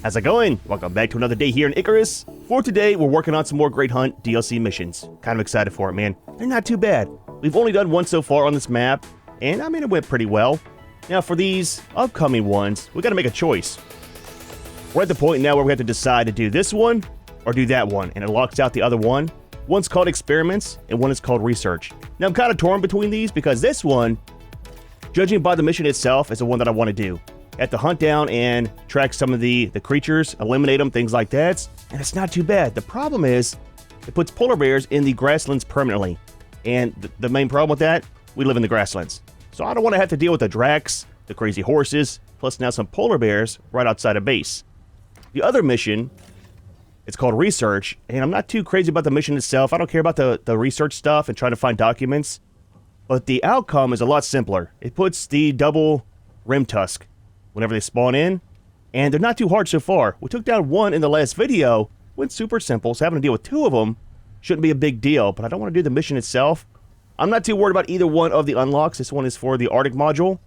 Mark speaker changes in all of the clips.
Speaker 1: How's it going? Welcome back to another day here in Icarus. For today, we're working on some more Great Hunt DLC missions. Kind of excited for it, man. They're not too bad. We've only done one so far on this map, and I mean, it went pretty well. Now, for these upcoming ones, we gotta make a choice. We're at the point now where we have to decide to do this one or do that one, and it locks out the other one. One's called Experiments, and one is called Research. Now, I'm kind of torn between these because this one, judging by the mission itself, is the one that I want to do. Have to hunt down and track some of the creatures, eliminate them, things like that, and it's not too bad. The problem is, it puts polar bears in the grasslands permanently, and the main problem with that, we live in the grasslands. So I don't want to have to deal with the Drax, the crazy horses, plus now some polar bears right outside of base. The other mission, it's called Research, and I'm not too crazy about the mission itself. I don't care about the research stuff and trying to find documents, but the outcome is a lot simpler. It puts the double rim tusk whenever they spawn in, and they're not too hard so far. We took down one in the last video, went super simple, so having to deal with two of them shouldn't be a big deal, but I don't want to do the mission itself. I'm not too worried about either one of the unlocks. This one is for the Arctic module,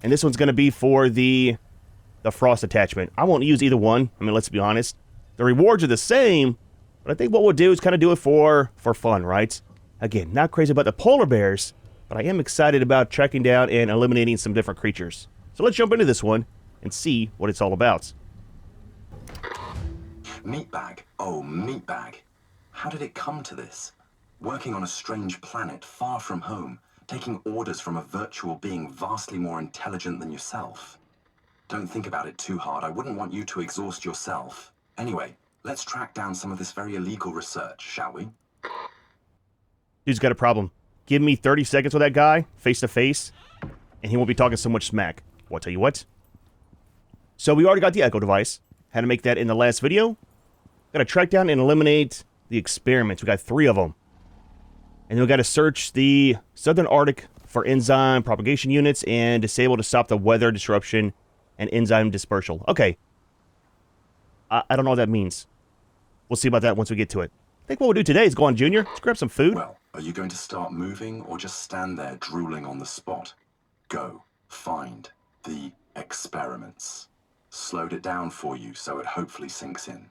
Speaker 1: and this one's going to be for the Frost attachment. I won't use either one. I mean, let's be honest. The rewards are the same, but I think what we'll do is kind of do it for fun, right? Again, not crazy about the polar bears, but I am excited about tracking down and eliminating some different creatures. So let's jump into this one and see what it's all about.
Speaker 2: Meatbag. Oh, Meatbag. How did it come to this? Working on a strange planet far from home, taking orders from a virtual being vastly more intelligent than yourself. Don't think about it too hard. I wouldn't want you to exhaust yourself. Anyway, let's track down some of this very illegal research, shall we?
Speaker 1: Dude's got a problem. Give me 30 seconds with that guy, face to face, and he won't be talking so much smack. Well, I'll tell you what. So we already got the Echo device. Had to make that in the last video. Got to track down and eliminate the experiments. We got 3 of them. And then we got to search the Southern Arctic for enzyme propagation units and disable to stop the weather disruption and enzyme dispersal. Okay. I don't know what that means. We'll see about that once we get to it. I think what we'll do today is go on Junior. Let's grab some food.
Speaker 2: Well, are you going to start moving or just stand there drooling on the spot? Go. Find the experiments. Slowed it down for you so it hopefully sinks in.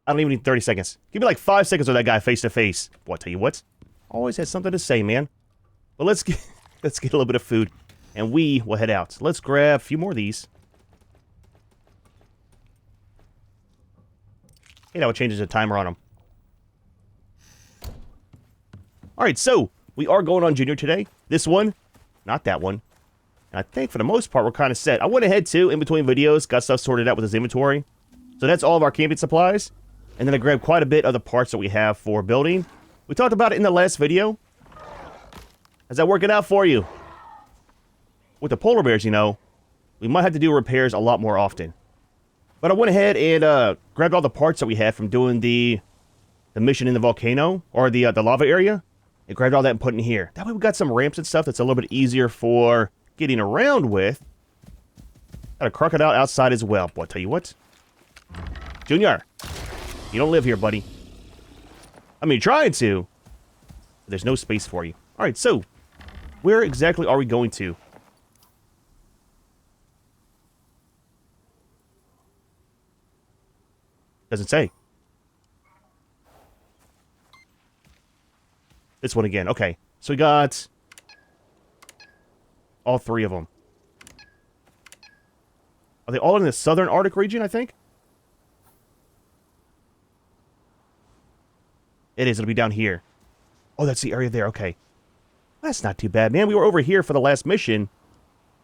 Speaker 1: I don't even need 30 seconds. Give me like 5 seconds with that guy face to face. Well, I'll tell you what. Always has something to say, man. But let's get a little bit of food, and we will head out. So let's grab a few more of these. Hey, now it changes the timer on them. Alright, so we are going on Junior today. This one, not that one. And I think for the most part, we're kind of set. I went ahead, too, in between videos, got stuff sorted out with his inventory. So that's all of our camping supplies. And then I grabbed quite a bit of the parts that we have for building. We talked about it in the last video. How's that working out for you? With the polar bears, you know, we might have to do repairs a lot more often. But I went ahead and grabbed all the parts that we had from doing the mission in the volcano, or the lava area, and grabbed all that and put it in here. That way we got some ramps and stuff that's a little bit easier for getting around with. Got a crocodile outside as well. Boy, I'll tell you what. Junior, you don't live here, buddy. I mean, trying to. But there's no space for you. Alright, so, where exactly are we going to? Doesn't say. This one again. Okay. So we got all 3 of them. Are they all in the Southern Arctic region, I think? It is. It'll be down here. Oh, that's the area there. Okay. That's not too bad, man. We were over here for the last mission.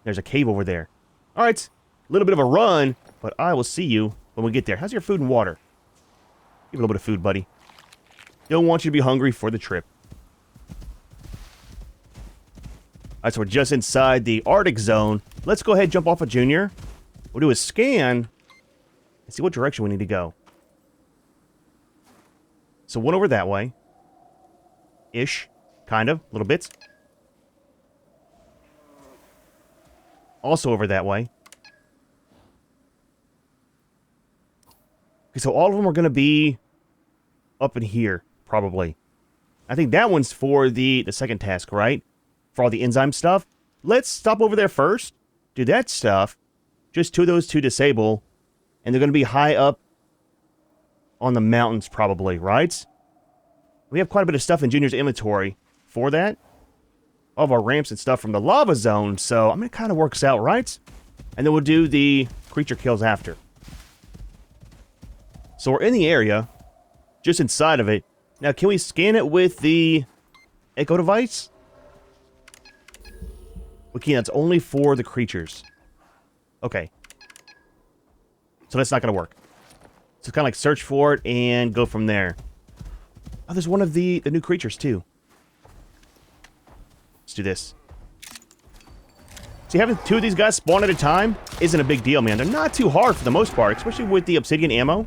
Speaker 1: There's a cave over there. All right. A little bit of a run, but I will see you when we get there. How's your food and water? Give a little bit of food, buddy. Don't want you to be hungry for the trip. Alright, so we're just inside the Arctic zone. Let's go ahead and jump off of Junior. We'll do a scan and see what direction we need to go. So one over that way. Ish. Kind of. A little bit. Also over that way. Okay, so all of them are going to be up in here, probably. I think that one's for the second task, right? For all the enzyme stuff. Let's stop over there first. Do that stuff. Just 2 of those to disable. And they're going to be high up on the mountains, probably, right? We have quite a bit of stuff in Junior's inventory for that. All of our ramps and stuff from the lava zone. So, I mean, it kind of works out, right? And then we'll do the creature kills after. So, we're in the area. Just inside of it. Now, can we scan it with the Echo device? We can. It's only for the creatures. Okay. So that's not going to work. So kind of like search for it and go from there. Oh, there's one of the new creatures too. Let's do this. See, having 2 of these guys spawn at a time isn't a big deal, man. They're not too hard for the most part, especially with the obsidian ammo.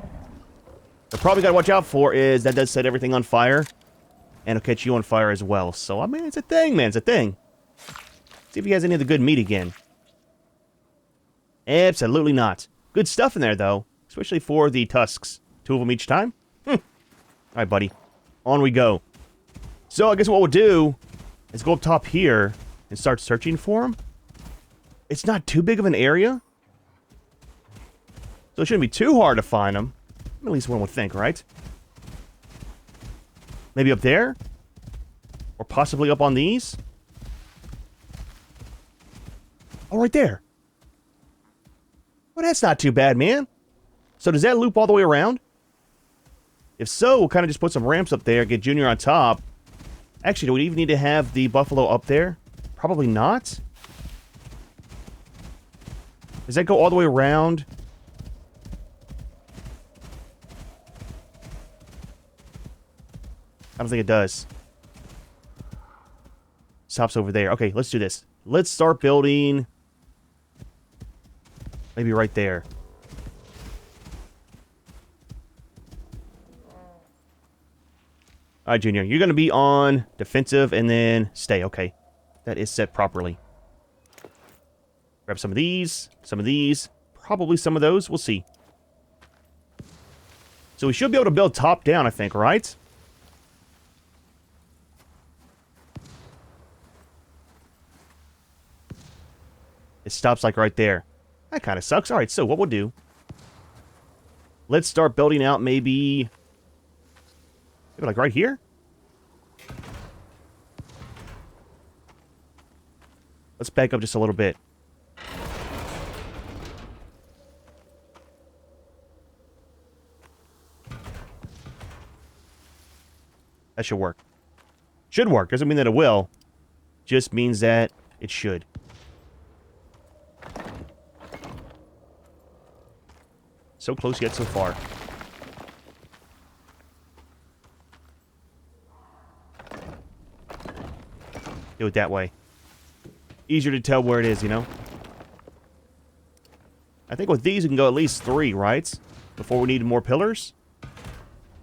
Speaker 1: The probably got to watch out for is that does set everything on fire. And it'll catch you on fire as well. So, I mean, it's a thing, man. It's a thing. See if he has any of the good meat again. Absolutely not. Good stuff in there, though. Especially for the tusks. 2 of them each time. Alright, buddy. On we go. So, I guess what we'll do is go up top here and start searching for them. It's not too big of an area. So, it shouldn't be too hard to find them. At least one would think, right? Maybe up there? Or possibly up on these? Oh, right there. Well, that's not too bad, man. So does that loop all the way around? If so, we'll kind of just put some ramps up there, get Junior on top. Actually, do we even need to have the buffalo up there? Probably not. Does that go all the way around? I don't think it does. Stops over there. Okay, let's do this. Let's start building... maybe right there. Alright, Junior. You're going to be on defensive and then stay. Okay. That is set properly. Grab some of these. Some of these. Probably some of those. We'll see. So we should be able to build top down, I think, right? It stops like right there. That kind of sucks. Alright, so what we'll do... let's start building out maybe like right here? Let's back up just a little bit. That should work. Should work. Doesn't mean that it will. Just means that it should. So close yet so far. Do it that way. Easier to tell where it is, you know? I think with these we can go at least 3, right? Before we need more pillars.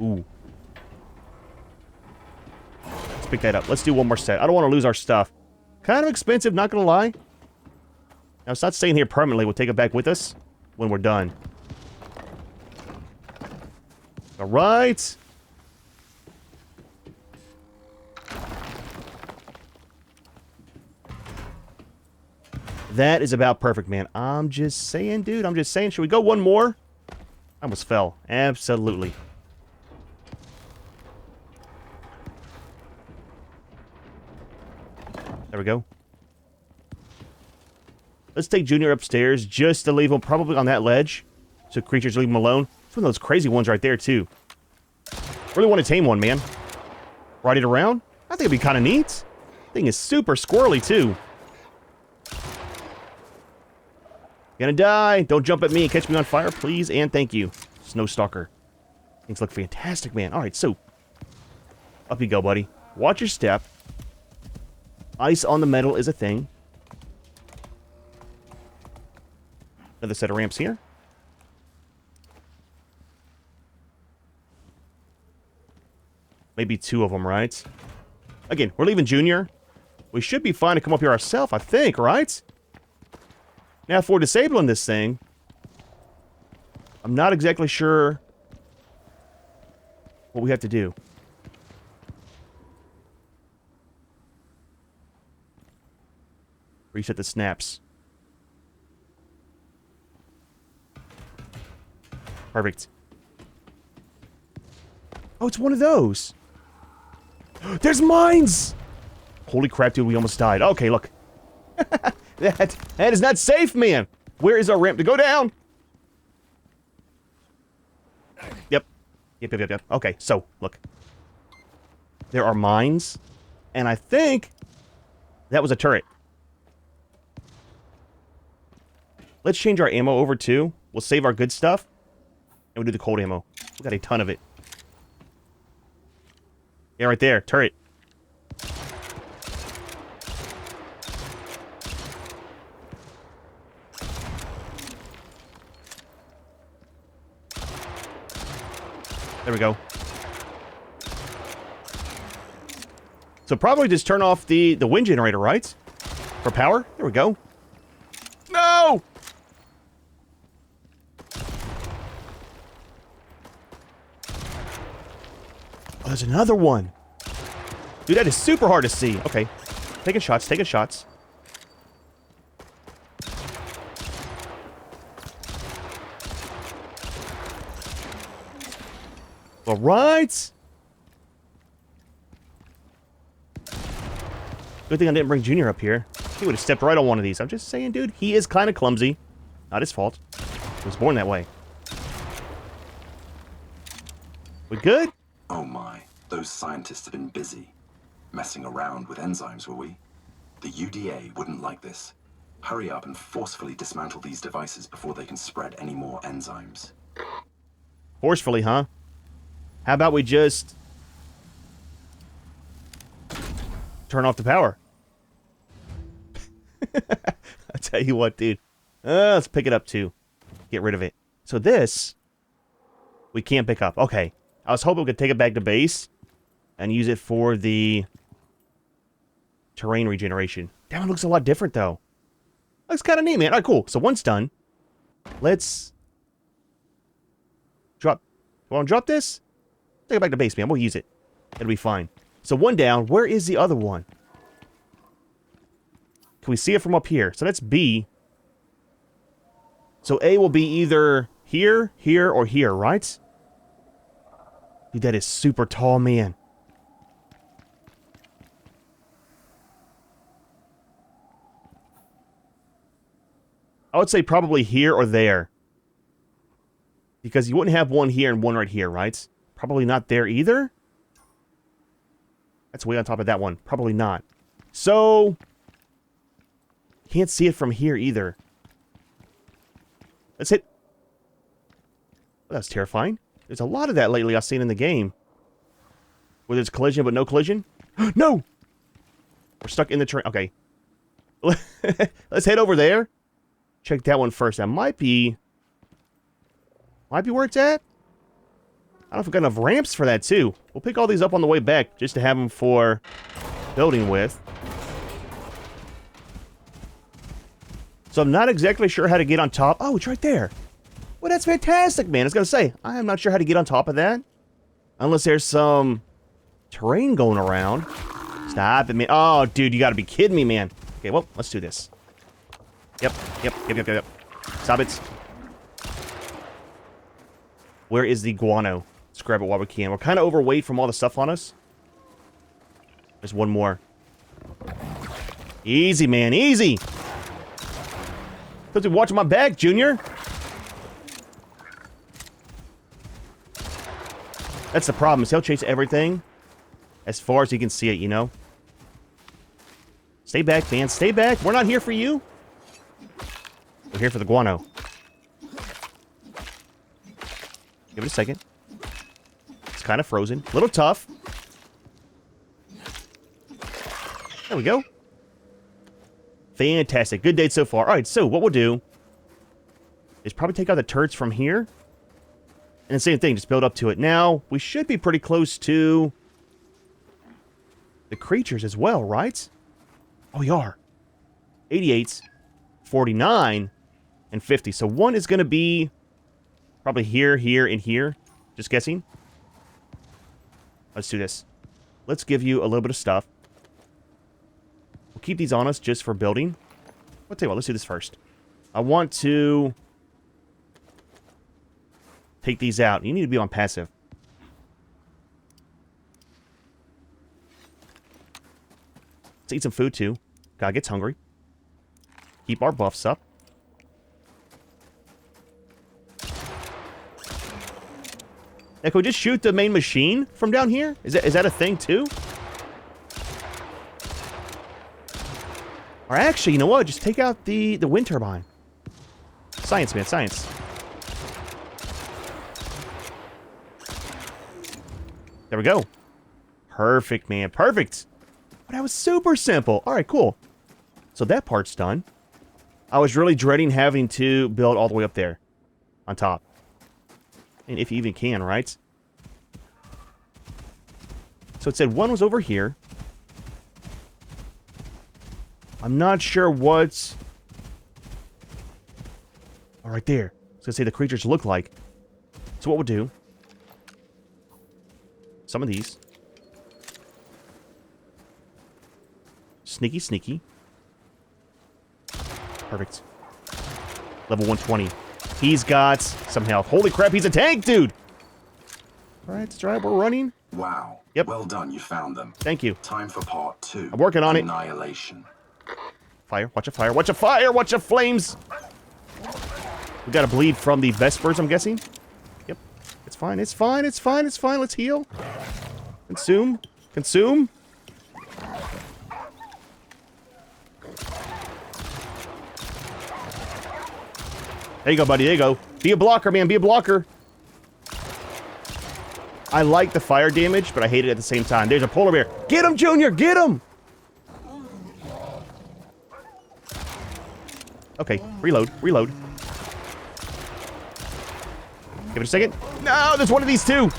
Speaker 1: Ooh. Let's pick that up. Let's do one more set. I don't want to lose our stuff. Kind of expensive, not gonna lie. Now, it's not staying here permanently. We'll take it back with us when we're done. Alright. That is about perfect, man. I'm just saying, dude. I'm just saying. Should we go one more? I almost fell. Absolutely. There we go. Let's take Junior upstairs just to leave him probably on that ledge. So creatures leave him alone. It's one of those crazy ones right there, too. Really want to tame one, man. Ride it around? I think it'd be kind of neat. Thing is super squirrely, too. Gonna die. Don't jump at me and catch me on fire, please, and thank you. Snow Stalker. Things look fantastic, man. Alright, so. Up you go, buddy. Watch your step. Ice on the metal is a thing. Another set of ramps here. Maybe 2 of them, right? Again, we're leaving Junior. We should be fine to come up here ourselves, I think, right? Now, for disabling this thing, I'm not exactly sure what we have to do. Reset the snaps. Perfect. Oh, it's one of those. There's mines! Holy crap, dude, we almost died. Okay, look. That is not safe, man. Where is our ramp to go down? Yep. Yep. Okay, so, look. There are mines, and I think that was a turret. Let's change our ammo over, too. We'll save our good stuff, and we'll do the cold ammo. We got a ton of it. Yeah, right there. Turret. There we go. So probably just turn off the wind generator, right? For power? There we go. No! Oh, there's another one. Dude, that is super hard to see. Okay. Taking shots, taking shots. All right. Good thing I didn't bring Junior up here. He would have stepped right on one of these. I'm just saying, dude, he is kind of clumsy. Not his fault. He was born that way. We good?
Speaker 2: Oh my, those scientists have been busy. Messing around with enzymes, were we? The UDA wouldn't like this. Hurry up and forcefully dismantle these devices before they can spread any more enzymes.
Speaker 1: Forcefully, huh? How about we just turn off the power? I tell you what, dude. Let's pick it up, too. Get rid of it. So this, we can't pick up. Okay. I was hoping we could take it back to base and use it for the terrain regeneration. Damn, it looks a lot different, though. Looks kind of neat, man. All right, cool. So one's done. Let's drop. You want to drop this? Take it back to base, man. We'll use it. It'll be fine. So one down. Where is the other one? Can we see it from up here? So that's B. So A will be either here, here, or here, right? Dude, that is super tall, man. I would say probably here or there. Because you wouldn't have one here and one right here, right? Probably not there either. That's way on top of that one. Probably not. So, can't see it from here either. Let's hit. Well, that's terrifying. There's a lot of that lately I've seen in the game. Where there's collision but no collision. No! We're stuck in the train. Okay. Let's head over there. Check that one first. That might be where it's at. I don't know if we've got enough ramps for that, too. We'll pick all these up on the way back just to have them for building with. So I'm not exactly sure how to get on top. Oh, it's right there. Well, that's fantastic, man. I was going to say, I am not sure how to get on top of that. Unless there's some terrain going around. Stop it, man. Oh, dude, you got to be kidding me, man. Okay, well, let's do this. Yep. Stop it. Where is the guano? Let's grab it while we can. We're kind of overweight from all the stuff on us. There's one more. Easy, man. Easy. Supposed to be watching my back, Junior. That's the problem, is he'll chase everything as far as he can see it, you know? Stay back, man. Stay back. We're not here for you. We're here for the guano. Give it a second. It's kind of frozen. A little tough. There we go. Fantastic. Good date so far. Alright, so what we'll do is probably take out the turrets from here. And the same thing, just build up to it. Now, we should be pretty close to the creatures as well, right? Oh, we are. 88, 49, and 50. So one is going to be probably here, here, and here. Just guessing. Let's do this. Let's give you a little bit of stuff. We'll keep these on us just for building. I'll tell you what, let's do this first. I want to take these out. You need to be on passive. Let's eat some food, too. Guy gets hungry. Keep our buffs up. Now, can we just shoot the main machine from down here? Is that a thing, too? Or actually, you know what? Just take out the wind turbine. Science, man, science. There we go. Perfect, man, perfect. But that was super simple. All right, cool. So that part's done. I was really dreading having to build all the way up there. On top. And if you even can, right? So it said one was over here. I'm not sure what's... Oh, right there. I was going to say the creatures look like. So what we'll do... Some of these. Sneaky, sneaky. Perfect. Level 120. He's got some health. Holy crap, he's a tank, dude! Alright, let's try it. We're running.
Speaker 2: Wow.
Speaker 1: Yep.
Speaker 2: Well done, you found them.
Speaker 1: Thank you.
Speaker 2: Time for part 2.
Speaker 1: I'm working on it.
Speaker 2: Annihilation.
Speaker 1: Fire. Watch a fire. Watch a fire. Watch a flames. We gotta bleed from the Vespers, I'm guessing. Yep. It's fine. It's fine. It's fine. It's fine. Let's heal. Consume. Consume. There you go, buddy. There you go. Be a blocker, man. Be a blocker. I like the fire damage, but I hate it at the same time. There's a polar bear. Get him, Junior! Get him! Okay. Reload. Reload. Give it a second. No! There's one of these two!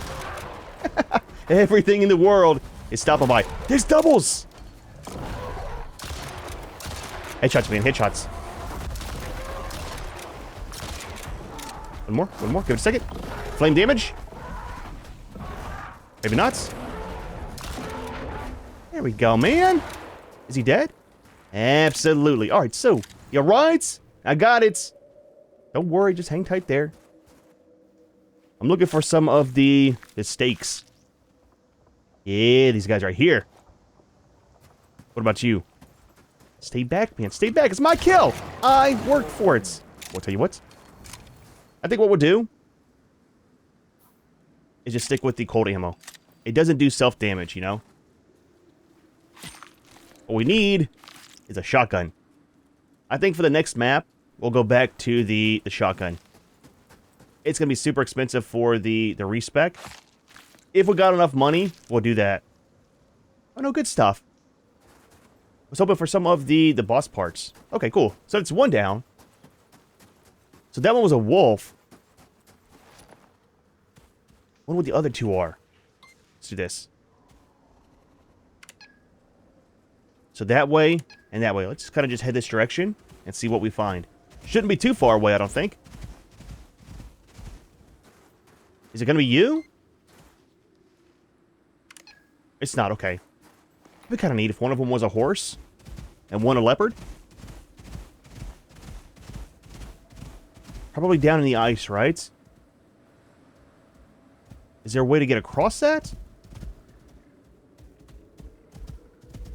Speaker 1: Everything in the world is stoppable by. There's doubles! Headshots, man. Headshots. One more. One more. Give it a second. Flame damage. Maybe not. There we go, man. Is he dead? Absolutely. All right, so, you right? I got it. Don't worry, just hang tight there. I'm looking for some of the stakes. Yeah, these guys right here. What about you? Stay back, man. Stay back. It's my kill. I worked for it. I'll tell you what. I think what we'll do is just stick with the cold ammo. It doesn't do self-damage, you know? What we need is a shotgun. I think for the next map, we'll go back to the shotgun. It's going to be super expensive for the respec. If we got enough money, we'll do that. Oh, no, good stuff. I was hoping for some of the boss parts. Okay, cool. So it's one down. So that one was a wolf. I wonder what the other two are. Let's do this. So that way and that way. Let's just kind of just head this direction and see what we find. Shouldn't be too far away, I don't think. Is it going to be you? It's not, okay. It'd be kind of neat if one of them was a horse and one a leopard. Probably down in the ice, right? Is there a way to get across that?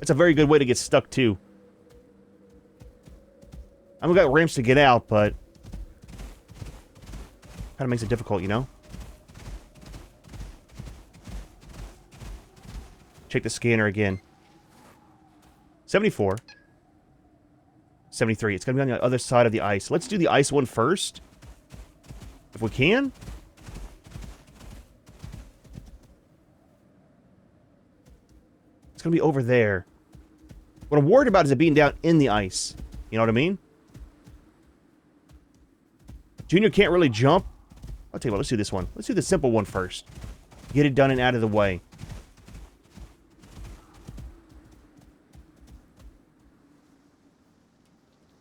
Speaker 1: It's a very good way to get stuck, too. I mean, we got ramps to get out, but... kind of makes it difficult, you know? Check the scanner again. 74. 73. It's going to be on the other side of the ice. Let's do the ice one first. If we can. It's going to be over there. What I'm worried about is it being down in the ice. You know what I mean? Junior can't really jump. I'll tell you what, let's do this one. Let's do the simple one first. Get it done and out of the way.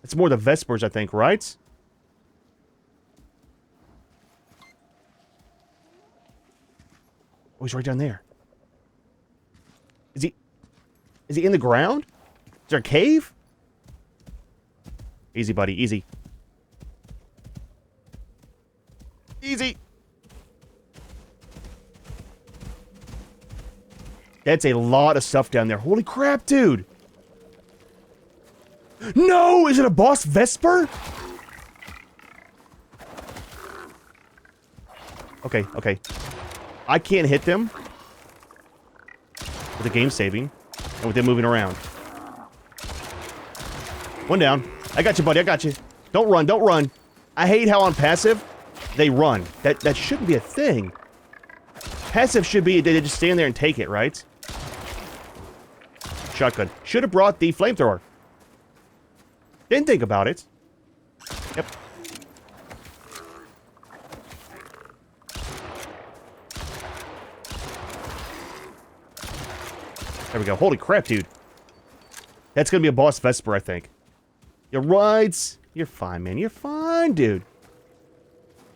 Speaker 1: It's more the Vespers, I think, right? Oh, he's right down there. Is he in the ground? Is there a cave? Easy, buddy, easy. Easy. That's a lot of stuff down there. Holy crap, dude. No! Is it a boss Vesper? Okay, okay. I can't hit them with the game saving and with them moving around. One down. I got you, buddy. I got you. Don't run. Don't run. I hate how on passive they run. That shouldn't be a thing. Passive should be they just stand there and take it, right? Shotgun. Should have brought the flamethrower. Didn't think about it. Yep. There we go. Holy crap, dude. That's gonna be a boss Vesper, I think. You're right. You're fine, man. You're fine, dude.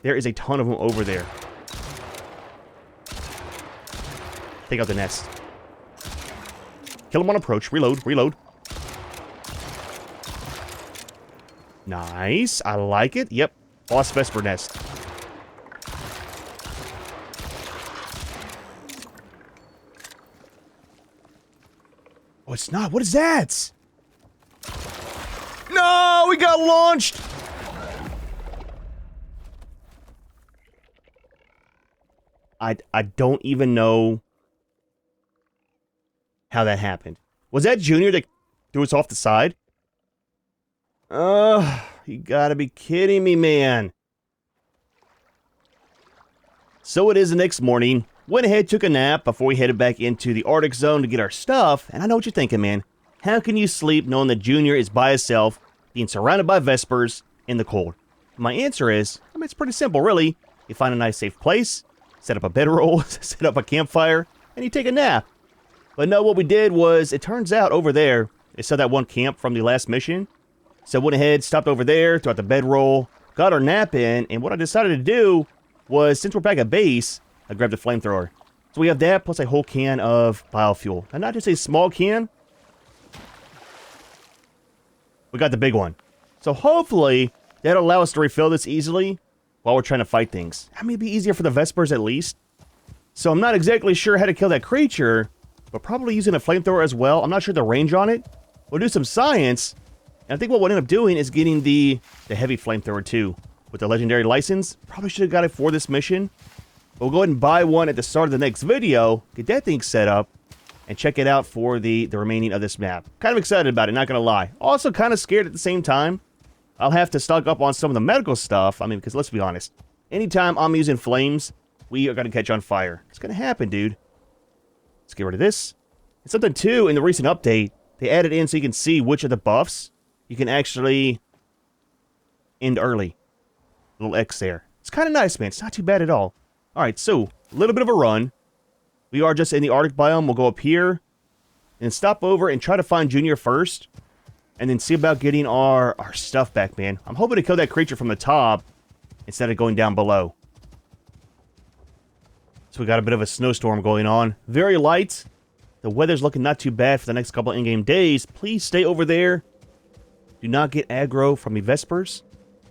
Speaker 1: There is a ton of them over there. Take out the nest. Kill him on approach. Reload. Reload. Nice. I like it. Yep. Boss Vesper nest. Oh, it's not. What is that? No! We got launched! I don't even know how that happened. Was that Junior that threw us off the side? You gotta be kidding me, man. So it is the next morning. Went ahead, took a nap before we headed back into the Arctic zone to get our stuff. And I know what you're thinking, man. How can you sleep knowing that Junior is by himself, being surrounded by Vespers in the cold? My answer is, I mean, it's pretty simple, really. You find a nice safe place, set up a bedroll, set up a campfire, and you take a nap. But no, what we did was, it turns out over there, it saw that one camp from the last mission. So went ahead, stopped over there, threw out the bedroll, got our nap in, and what I decided to do was, since we're back at base, I grabbed a flamethrower. So we have that, plus a whole can of biofuel. And not just a small can, we got the big one. So hopefully, that'll allow us to refill this easily while we're trying to fight things. I mean, it'd be easier for the Vespers at least. So I'm not exactly sure how to kill that creature, but probably using a flamethrower as well. I'm not sure the range on it. We'll do some science. And I think what we'll end up doing is getting the heavy flamethrower too. With the legendary license. Probably should have got it for this mission. But we'll go ahead and buy one at the start of the next video. Get that thing set up. And check it out for the remaining of this map. Kind of excited about it, not gonna lie. Also kind of scared at the same time. I'll have to stock up on some of the medical stuff. I mean, because let's be honest. Anytime I'm using flames, we are gonna catch on fire. It's gonna happen, dude. Let's get rid of this. And something too, in the recent update, they added in so you can see which of the buffs you can actually end early. Little X there. It's kind of nice, man. It's not too bad at all. Alright, so, a little bit of a run. We are just in the Arctic biome. We'll go up here and stop over and try to find Junior first. And then see about getting our stuff back, man. I'm hoping to kill that creature from the top instead of going down below. So we got a bit of a snowstorm going on. Very light. The weather's looking not too bad for the next couple in-game days. Please stay over there. Do not get aggro from the Vespers.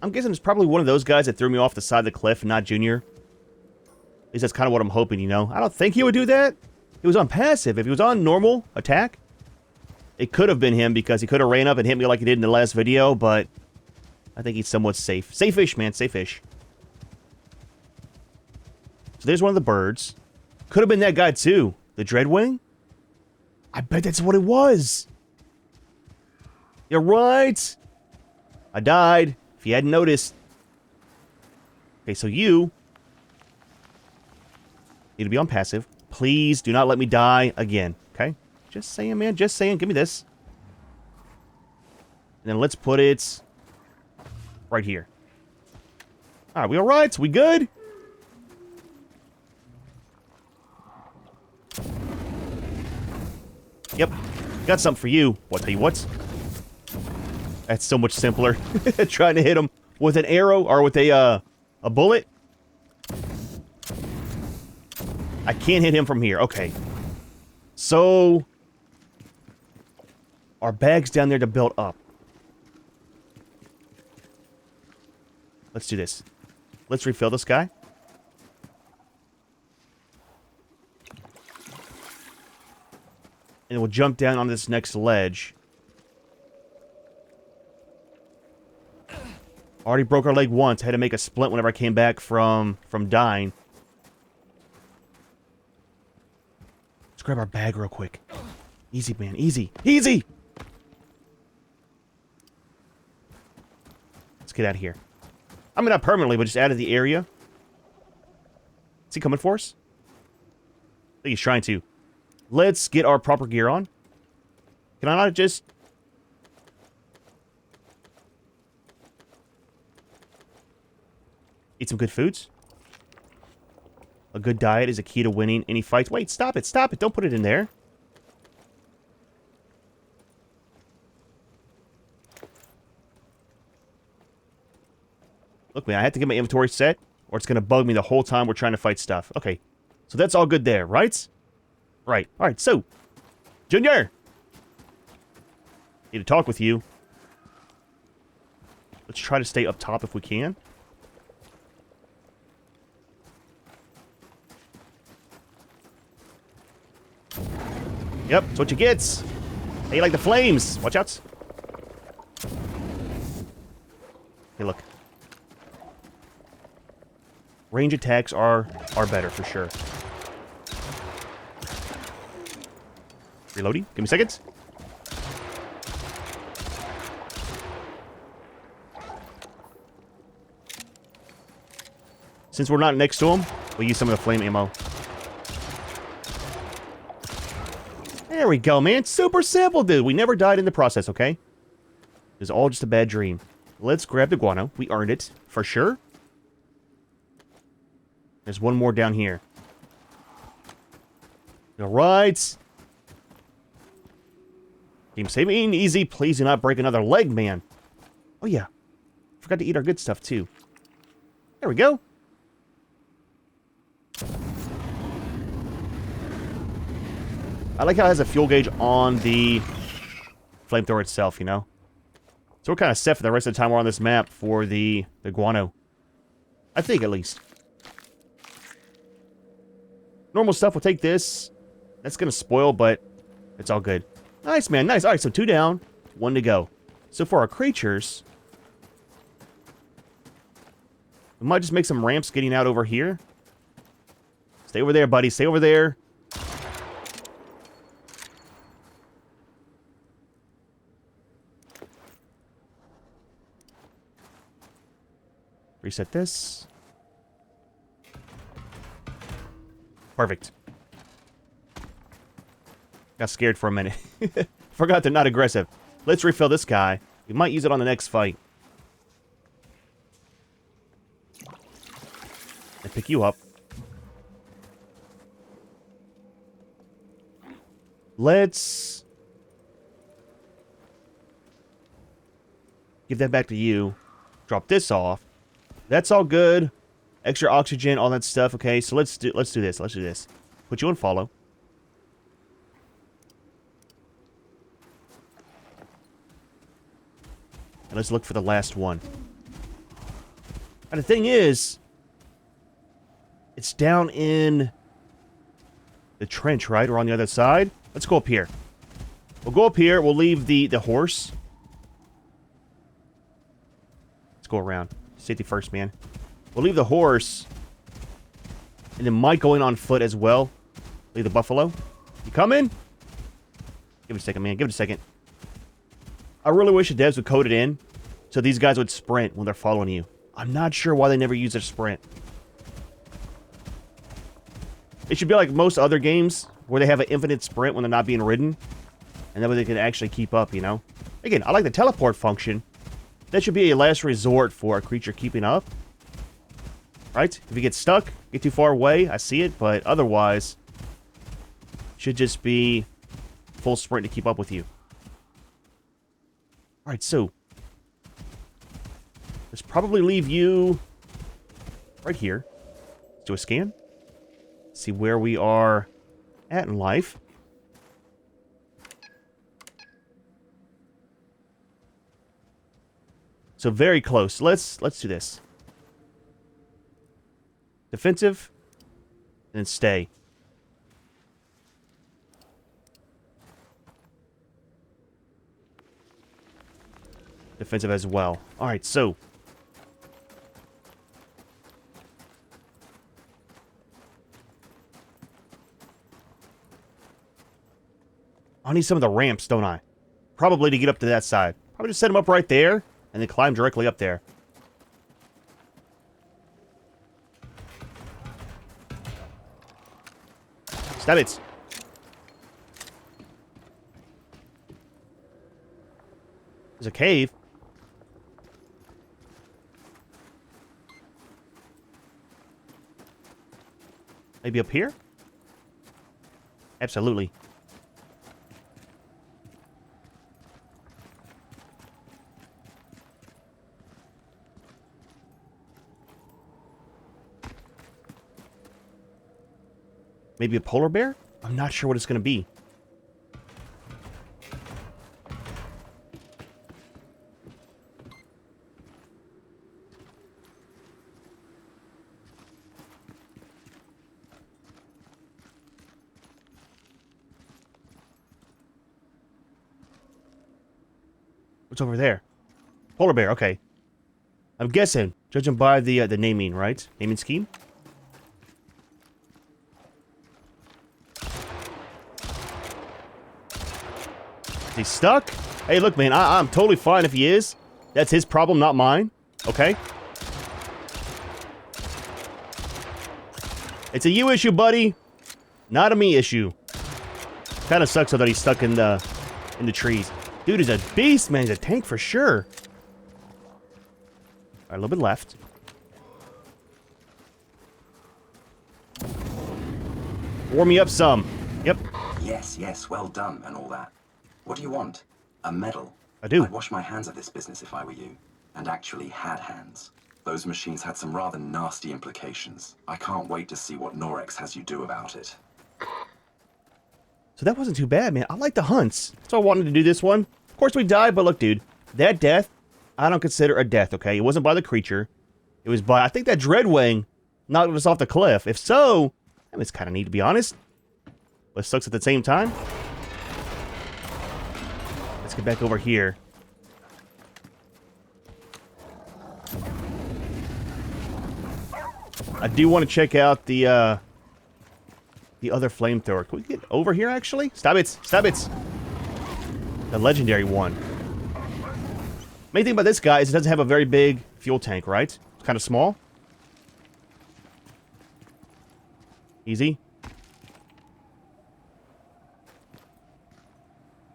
Speaker 1: I'm guessing it's probably one of those guys that threw me off the side of the cliff and not Junior. At least that's kind of what I'm hoping, you know. I don't think he would do that. He was on passive. If he was on normal attack, it could have been him because he could have ran up and hit me like he did in the last video, but I think he's somewhat safe. Safe-ish, man. Safe-ish. So there's one of the birds. Could have been that guy, too. The Dreadwing? I bet that's what it was. You're right. I died. If you hadn't noticed. Okay, so you need to be on passive. Please do not let me die again. Okay? Just saying, man. Just saying. Give me this. And then let's put it right here. Alright, we alright? We good? Yep. Got something for you. What, tell you what? That's so much simpler. Trying to hit him with an arrow or with a bullet. I can't hit him from here. Okay. So our bag's down there to build up. Let's do this. Let's refill this guy. And we'll jump down on this next ledge. Already broke our leg once. Had to make a splint whenever I came back from dying. Let's grab our bag real quick. Easy, man. Easy. Easy! Let's get out of here. I mean, not permanently, but just out of the area. Is he coming for us? I think he's trying to. Let's get our proper gear on. Can I not just... eat some good foods? A good diet is a key to winning any fights. Wait, stop it. Stop it. Don't put it in there. Look, man, I have to get my inventory set, or it's going to bug me the whole time we're trying to fight stuff. Okay, so that's all good there, right? Right. All right, so, Junior! Need to talk with you. Let's try to stay up top if we can. Yep, that's what you get. Hey, like the flames. Watch out. Hey, look. Range attacks are better for sure. Reloading. Give me seconds. Since we're not next to him, we'll use some of the flame ammo. There we go, man. Super simple, dude. We never died in the process, okay? It was all just a bad dream. Let's grab the guano. We earned it, for sure. There's one more down here. Alright. Game saving easy. Please do not break another leg, man. Oh, yeah. Forgot to eat our good stuff, too. There we go. I like how it has a fuel gauge on the flamethrower itself, you know? So we're kind of set for the rest of the time we're on this map for the guano. I think, at least. Normal stuff, we'll take this. That's going to spoil, but it's all good. Nice, man, nice. All right, so 2 down, 1 to go. So for our creatures, we might just make some ramps getting out over here. Stay over there, buddy. Stay over there. Reset this. Perfect. Got scared for a minute. Forgot they're not aggressive. Let's refill this guy. We might use it on the next fight. And pick you up. Let's give that back to you. Drop this off. That's all good. Extra oxygen, all that stuff. Okay, so let's do this. Let's do this. Put you on follow. And let's look for the last one. And the thing is, it's down in the trench, right? Or on the other side. Let's go up here. We'll go up here. We'll leave the horse. Let's go around. Safety first, man. We'll leave the horse. And then Mike going on foot as well. Leave the buffalo. You coming? Give it a second, man. Give it a second. I really wish the devs would code it in so these guys would sprint when they're following you. I'm not sure why they never use their sprint. It should be like most other games where they have an infinite sprint when they're not being ridden. And that way they can actually keep up, you know? Again, I like the teleport function. That should be a last resort for a creature keeping up. Right? If you get stuck, get too far away, I see it, but otherwise, should just be full sprint to keep up with you. Alright, so let's probably leave you right here. Let's do a scan. See where we are at in life. So very close. Let's do this. Defensive, and then stay. defensive as well. Alright, so... I need some of the ramps, don't I? Probably to get up to that side. Probably just set them up right there, and then climb directly up there. Stab it! There's a cave. Maybe up here? Absolutely. Maybe a polar bear? I'm not sure what it's going to be. What's over there? Polar bear, okay. I'm guessing, judging by the naming, right? Naming scheme? Is he stuck? Hey, look, man, I'm totally fine if he is. That's his problem, not mine. Okay? It's a you issue, buddy. Not a me issue. Kind of sucks though that he's stuck in the trees. Dude is a beast, man. He's a tank for sure. All right, a little bit left. Warm me up some. Yep.
Speaker 2: Yes, yes, well done and all that. What do you want? A medal?
Speaker 1: I do.
Speaker 2: I'd wash my hands of this business if I were you. And actually had hands. Those machines had some rather nasty implications. I can't wait to see what Norex has you do about it.
Speaker 1: So that wasn't too bad, man. I like the hunts. So I wanted to do this one. Of course we died, but look, dude. That death, I don't consider a death, okay? It wasn't by the creature. It was by, I think that Dreadwing knocked us off the cliff. If so, I mean, it's kind of neat, to be honest. But it sucks at the same time. Let's get back over here. I do want to check out the other flamethrower. Can we get over here, actually? Stop it! Stop it! The legendary one. Main thing about this guy is it doesn't have a very big fuel tank, right? It's kind of small. Easy.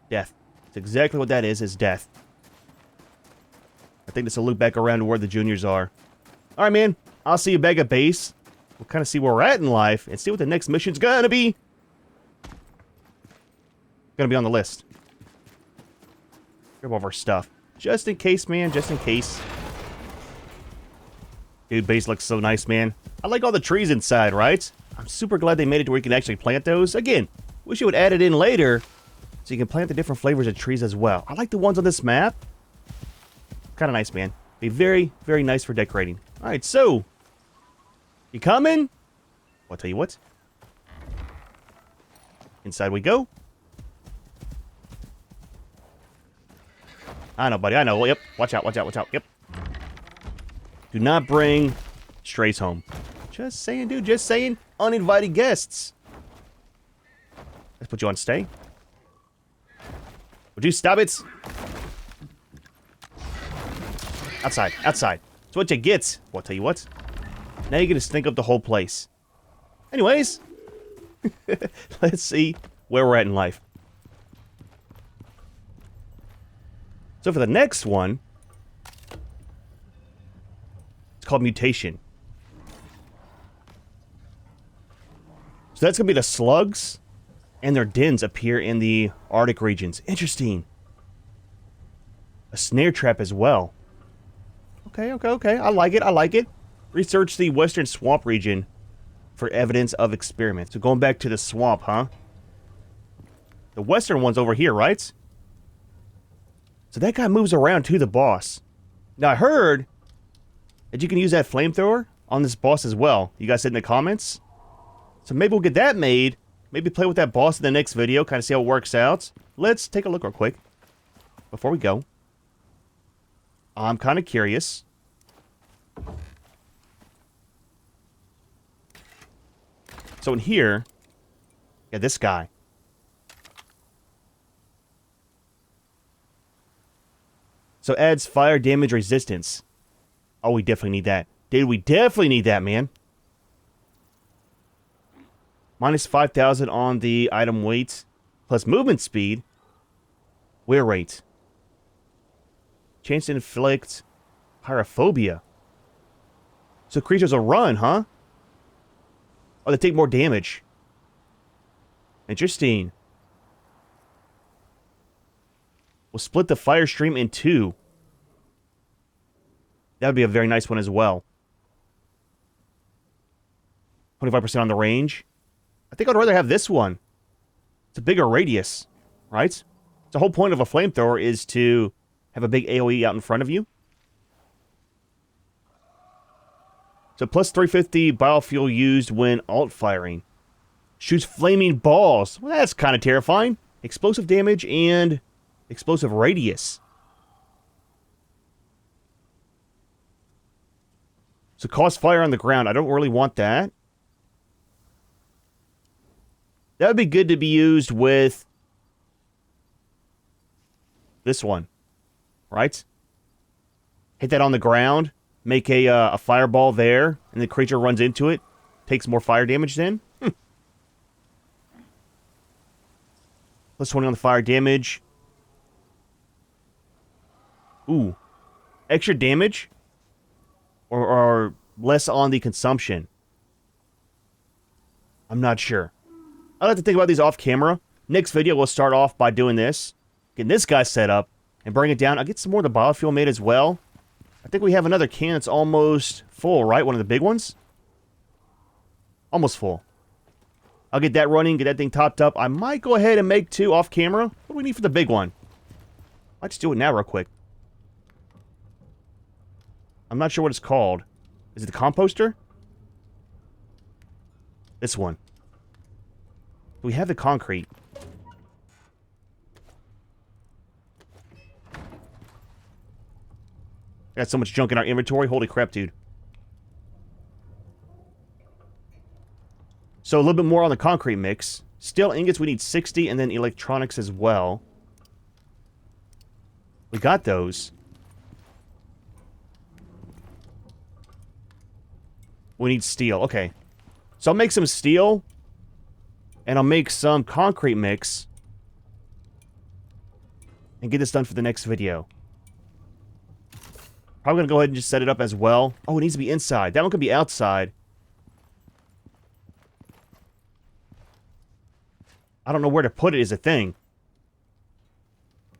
Speaker 1: Death. That's exactly what that is death. I think this will loop back around to where the juniors are. Alright, man. I'll see you back at base. We'll kind of see where we're at in life and see what the next mission's gonna be. Gonna be on the list. Grab all of our stuff. Just in case, man. Just in case. Dude, base looks so nice, man. I like all the trees inside, right? I'm super glad they made it to where you can actually plant those. Again, wish you would add it in later so you can plant the different flavors of trees as well. I like the ones on this map. Kind of nice, man. Be very, very nice for decorating. Alright, so. You coming? Well, I'll tell you what. Inside we go. I know, buddy. I know. Yep. Watch out. Watch out. Watch out. Yep. Do not bring strays home. Just saying, dude. Just saying. Uninvited guests. Let's put you on stay. Would you stop it? Outside. Outside. That's what you get. Well, I'll tell you what. Now you're going to stink up the whole place. Anyways. Let's see where we're at in life. So for the next one, it's called mutation. So that's going to be the slugs and their dens appear in the Arctic regions. Interesting. A snare trap as well. Okay, okay, okay. I like it. I like it. Research the western swamp region for evidence of experiments. So going back to the swamp, huh? The western one's over here, right? So that guy moves around to the boss. Now I heard that you can use that flamethrower on this boss as well. You guys said in the comments. So maybe we'll get that made. Maybe play with that boss in the next video. Kind of see how it works out. Let's take a look real quick. Before we go. I'm kind of curious. So in here, yeah, this guy. So adds fire damage resistance. Oh, we definitely need that. Dude, we definitely need that, man. Minus 5,000 on the item weight. Plus movement speed. Wear rate. Chance to inflict pyrophobia. So creatures will run, huh? Oh, they take more damage. Interesting. We'll split the fire stream in two. That would be a very nice one as well. 25% on the range. I think I'd rather have this one. It's a bigger radius, right? The whole point of a flamethrower is to have a big AoE out in front of you. So plus 350 biofuel used when alt firing. Shoots flaming balls. Well, that's kind of terrifying. Explosive damage and explosive radius. So cost fire on the ground. I don't really want that. That would be good to be used with this one, right? Hit that on the ground, make a fireball there, and the creature runs into it, takes more fire damage then. Plus 20 on the fire damage. Ooh. Extra damage? Or less on the consumption? I'm not sure. I'll have to think about these off camera. Next video, we'll start off by doing this. Getting this guy set up and bring it down. I'll get some more of the biofuel made as well. I think we have another can that's almost full, right? One of the big ones? Almost full. I'll get that running, get that thing topped up. I might go ahead and make two off camera. What do we need for the big one? I'll just do it now real quick. I'm not sure what it's called. Is it the composter? This one. We have the concrete. Got so much junk in our inventory. Holy crap, dude. So a little bit more on the concrete mix. Steel ingots, we need 60, and then electronics as well. We got those. We need steel. Okay. So I'll make some steel. And I'll make some concrete mix. And get this done for the next video. Probably going to go ahead and just set it up as well. Oh, it needs to be inside. That one could be outside. I don't know where to put it is a thing.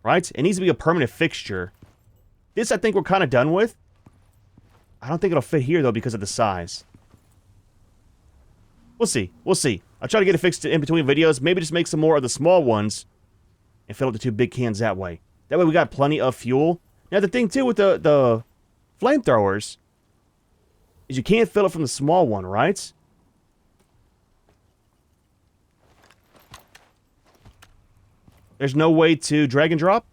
Speaker 1: Right? It needs to be a permanent fixture. This I think we're kind of done with. I don't think it'll fit here though because of the size. We'll see. We'll see. I'll try to get it fixed in between videos. Maybe just make some more of the small ones. And fill up the two big cans that way. That way we got plenty of fuel. Now the thing too with the flamethrowers is you can't fill it from the small one, right? There's no way to drag and drop?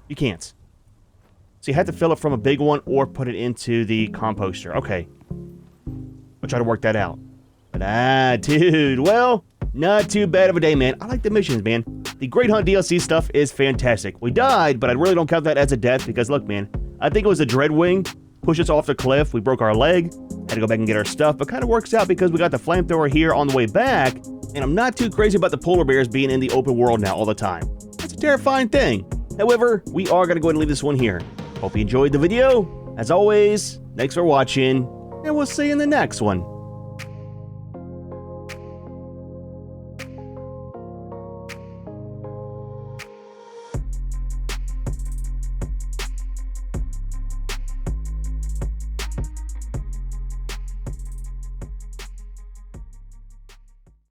Speaker 1: You can't. So you have to fill it from a big one or put it into the composter. Okay. I'll try to work that out. But dude, well, not too bad of a day, man. I like the missions, man. The Great Hunt DLC stuff is fantastic. We died, but I really don't count that as a death because, look, man, I think it was a Dreadwing. Pushed us off the cliff. We broke our leg. Had to go back and get our stuff, but kind of works out because we got the flamethrower here on the way back, and I'm not too crazy about the polar bears being in the open world now all the time. That's a terrifying thing. However, we are going to go ahead and leave this one here. Hope you enjoyed the video. As always, thanks for watching, and we'll see you in the next one.